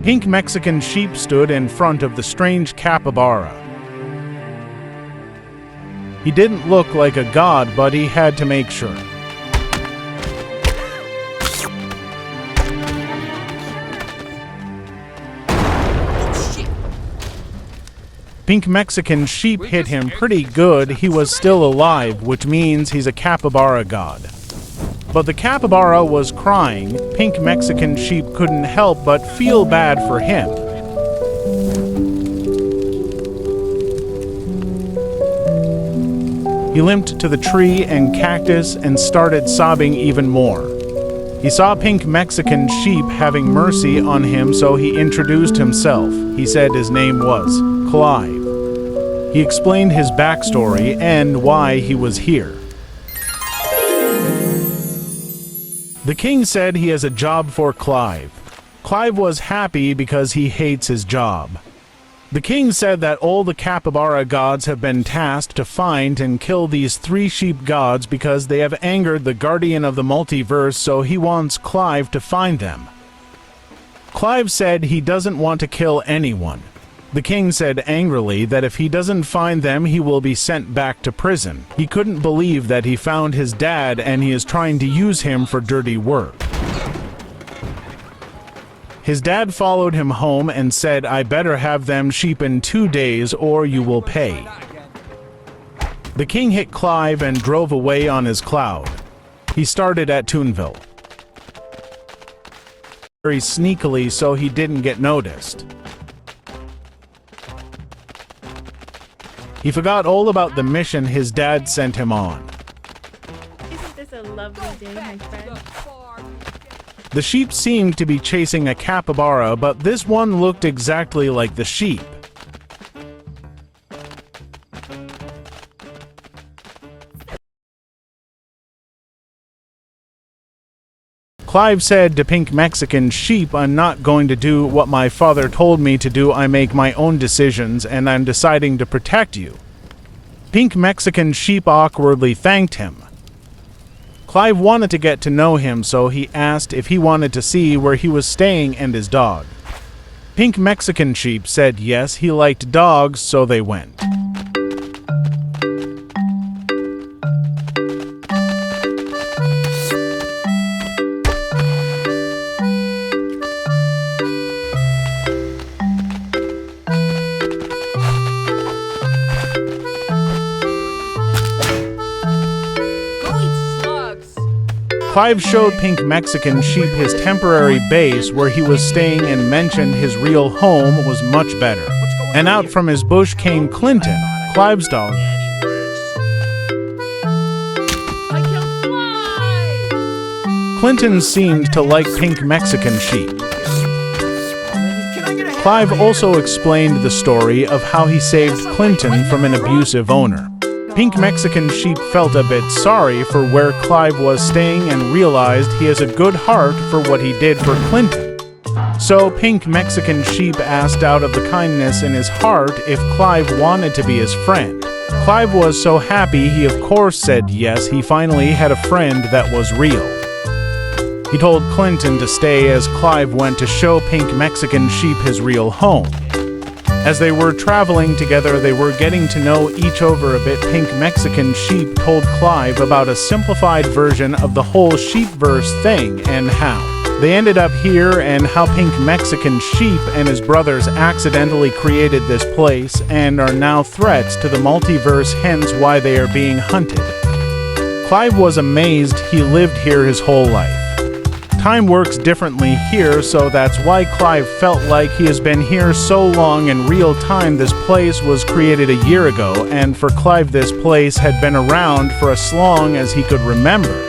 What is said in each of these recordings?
Pink Mexican sheep stood in front of the strange capybara. He didn't look like a god, but he had to make sure. Pink Mexican sheep hit him pretty good. He was still alive, which means he's a capybara god. But the capybara was crying. Pink Mexican sheep couldn't help but feel bad for him. He limped to the tree and cactus and started sobbing even more. He saw Pink Mexican sheep having mercy on him, so he introduced himself. He said his name was Clive. He explained his backstory and why he was here. The king said he has a job for Clive. Clive was happy because he hates his job. The king said that all the capybara gods have been tasked to find and kill these 3 sheep gods because they have angered the guardian of the multiverse, so he wants Clive to find them. Clive said he doesn't want to kill anyone. The king said angrily that if he doesn't find them, he will be sent back to prison. He couldn't believe that he found his dad and he is trying to use him for dirty work. His dad followed him home and said, "I better have them sheep in 2 days or you will pay." The king hit Clive and drove away on his cloud. He started at Toonville very sneakily so he didn't get noticed. He forgot all about the mission his dad sent him on. Isn't this a lovely day, my friend? The sheep seemed to be chasing a capybara, but this one looked exactly like the sheep. Clive said to Pink Mexican sheep, "I'm not going to do what my father told me to do. I make my own decisions, and I'm deciding to protect you." Pink Mexican sheep awkwardly thanked him. Clive wanted to get to know him, so he asked if he wanted to see where he was staying and his dog. Pink Mexican sheep said yes, he liked dogs, so they went. Clive showed Pink Mexican sheep his temporary base where he was staying and mentioned his real home was much better. And out from his bush came Clinton, Clive's dog. Clinton seemed to like Pink Mexican sheep. Clive also explained the story of how he saved Clinton from an abusive owner. Pink Mexican sheep felt a bit sorry for where Clive was staying and realized he has a good heart for what he did for Clinton. So Pink Mexican sheep asked out of the kindness in his heart if Clive wanted to be his friend. Clive was so happy he of course said yes. He finally had a friend that was real. He told Clinton to stay as Clive went to show Pink Mexican sheep his real home. As they were traveling together, they were getting to know each other a bit. Pink Mexican sheep told Clive about a simplified version of the whole sheepverse thing and how they ended up here and how Pink Mexican sheep and his brothers accidentally created this place and are now threats to the multiverse, hence why they are being hunted. Clive was amazed. He lived here his whole life. Time works differently here, so that's why Clive felt like he has been here so long in real time. This place was created a year ago, and for Clive this place had been around for as long as he could remember.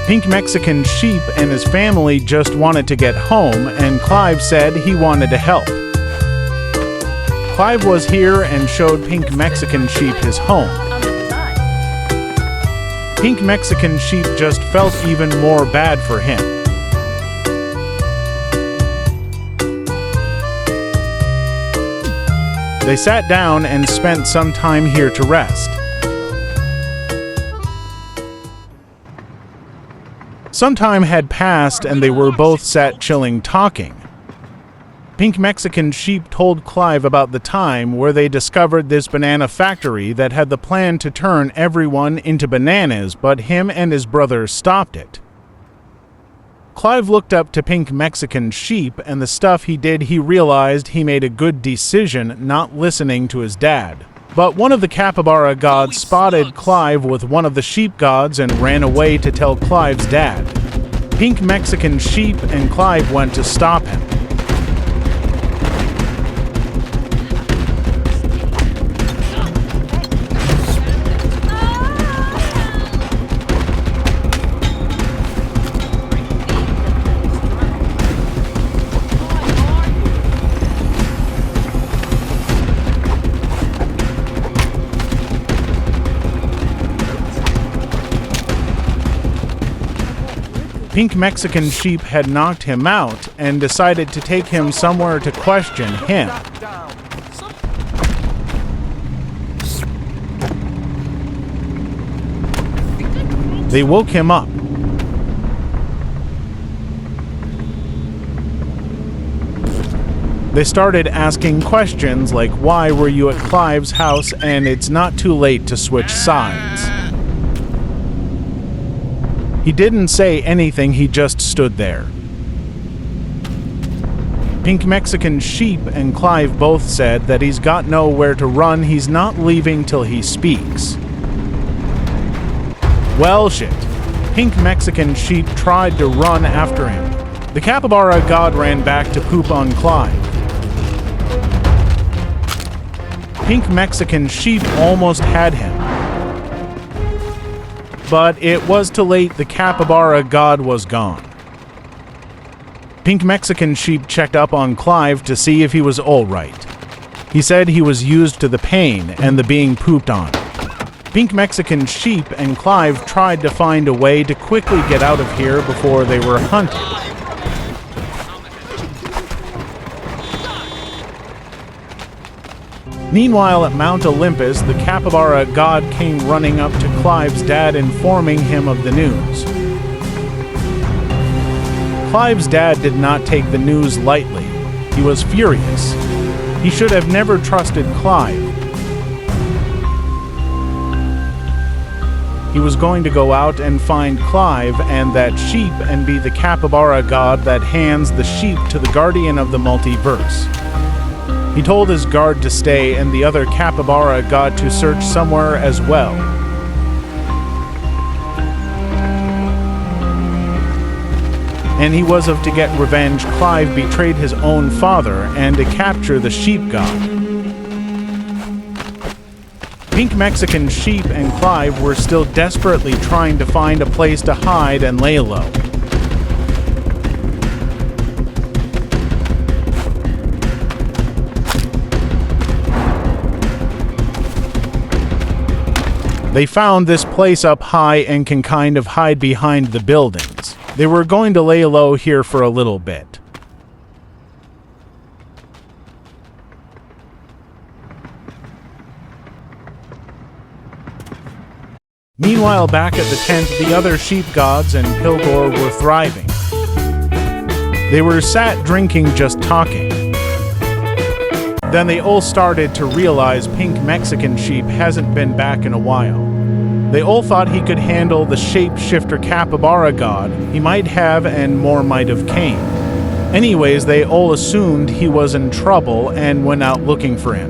Pink Mexican sheep and his family just wanted to get home, and Clive said he wanted to help. Clive was here and showed Pink Mexican sheep his home. Pink Mexican sheep just felt even more bad for him. They sat down and spent some time here to rest. Some time had passed and they were both sat chilling talking. Pink Mexican Sheep told Clive about the time where they discovered this banana factory that had the plan to turn everyone into bananas, but him and his brother stopped it. Clive looked up to Pink Mexican Sheep, and the stuff he did, he realized he made a good decision not listening to his dad. But one of the capybara gods spotted Clive with one of the sheep gods and ran away to tell Clive's dad. Pink Mexican Sheep and Clive went to stop him. Pink Mexican Sheep had knocked him out and decided to take him somewhere to question him. They woke him up. They started asking questions like, why were you at Clive's house and it's not too late to switch sides? He didn't say anything, he just stood there. Pink Mexican Sheep and Clive both said that he's got nowhere to run, he's not leaving till he speaks. Well, shit. Pink Mexican Sheep tried to run after him. The capybara god ran back to poop on Clive. Pink Mexican Sheep almost had him. But it was too late, the capybara god was gone. Pink Mexican Sheep checked up on Clive to see if he was alright. He said he was used to the pain and the being pooped on. Pink Mexican Sheep and Clive tried to find a way to quickly get out of here before they were hunted. Meanwhile, at Mount Olympus, the capybara god came running up to Clive's dad, informing him of the news. Clive's dad did not take the news lightly. He was furious. He should have never trusted Clive. He was going to go out and find Clive and that sheep and be the capybara god that hands the sheep to the guardian of the multiverse. He told his guard to stay and the other capybara god to search somewhere as well. And he was of to get revenge. Clive betrayed his own father and to capture the sheep god. Pink Mexican Sheep and Clive were still desperately trying to find a place to hide and lay low. They found this place up high and can kind of hide behind the buildings. They were going to lay low here for a little bit. Meanwhile, back at the tent, the other sheep gods and Pilgor were thriving. They were sat drinking, just talking. Then they all started to realize Pink Mexican Sheep hasn't been back in a while. They all thought he could handle the shapeshifter capybara god. He might have, and more might have came. Anyways, they all assumed he was in trouble and went out looking for him.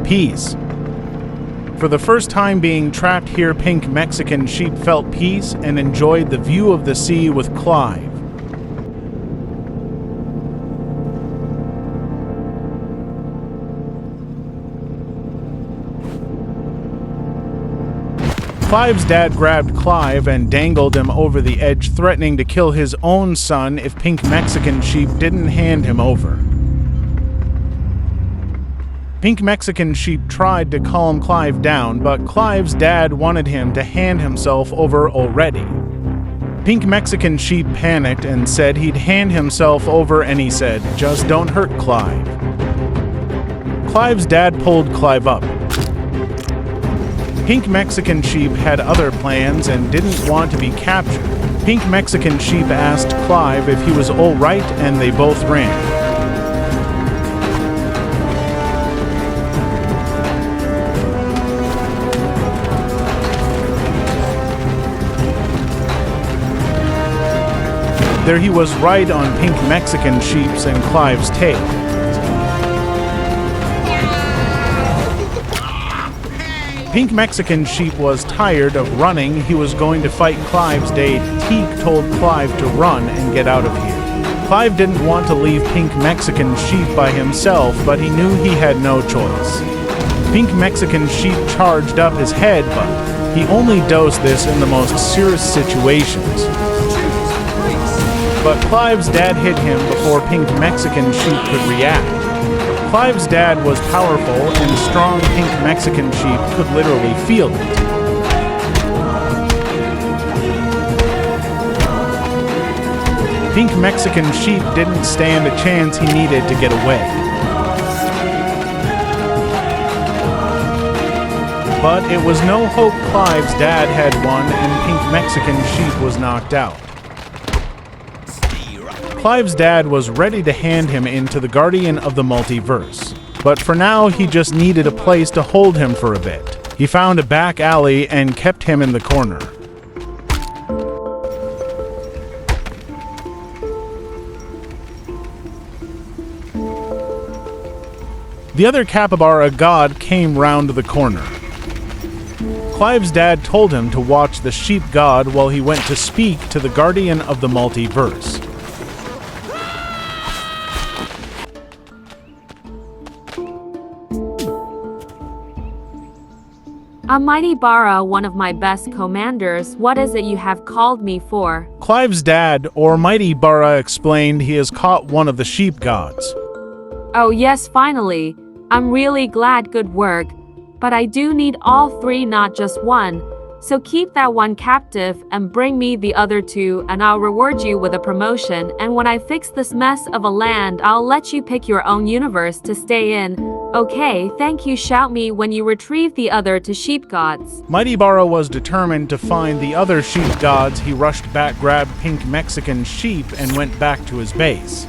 Peace. For the first time being trapped here, Pink Mexican Sheep felt peace and enjoyed the view of the sea with Clive. Clive's dad grabbed Clive and dangled him over the edge, threatening to kill his own son if Pink Mexican Sheep didn't hand him over. Pink Mexican Sheep tried to calm Clive down, but Clive's dad wanted him to hand himself over already. Pink Mexican Sheep panicked and said he'd hand himself over, and he said, "Just don't hurt Clive." Clive's dad pulled Clive up. Pink Mexican Sheep had other plans and didn't want to be captured. Pink Mexican Sheep asked Clive if he was all right, and they both ran. There he was, right on Pink Mexican Sheep's and Clive's tail. Pink Mexican Sheep was tired of running. He was going to fight Clive's dad. Teak told Clive to run and get out of here. Clive didn't want to leave Pink Mexican Sheep by himself, but he knew he had no choice. Pink Mexican Sheep charged up his head, but he only does this in the most serious situations. But Clive's dad hit him before Pink Mexican Sheep could react. Clive's dad was powerful, and strong Pink Mexican Sheep could literally feel it. Pink Mexican Sheep didn't stand a chance. He needed to get away. But it was no hope. Clive's dad had won, and Pink Mexican Sheep was knocked out. Clive's dad was ready to hand him in to the Guardian of the Multiverse, but for now he just needed a place to hold him for a bit. He found a back alley and kept him in the corner. The other capybara god came round the corner. Clive's dad told him to watch the sheep god while he went to speak to the Guardian of the Multiverse. A mighty Bara, one of my best commanders, what is it you have called me for? Clive's dad, or Mighty Bara, explained he has caught one of the sheep gods. Oh yes, finally. I'm really glad, good work. But I do need all three, not just one. So keep that one captive and bring me the other two, and I'll reward you with a promotion, and when I fix this mess of a land, I'll let you pick your own universe to stay in. Okay, thank you. Shout me when you retrieve the other two sheep gods. Mighty Bara was determined to find the other sheep gods. He rushed back, grabbed Pink Mexican Sheep, and went back to his base.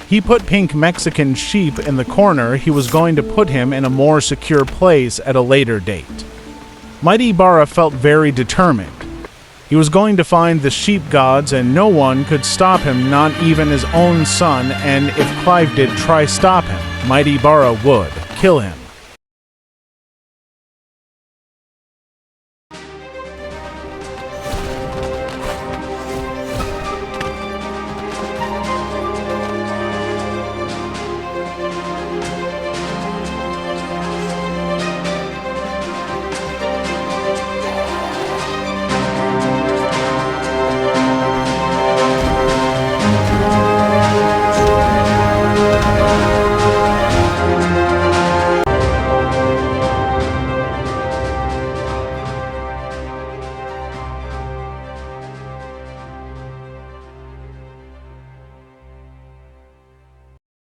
He put Pink Mexican Sheep in the corner. He was going to put him in a more secure place at a later date. Mighty Bara felt very determined. He was going to find the sheep gods, and no one could stop him, not even his own son, and if Clive did try stop him, Mighty Bara would kill him.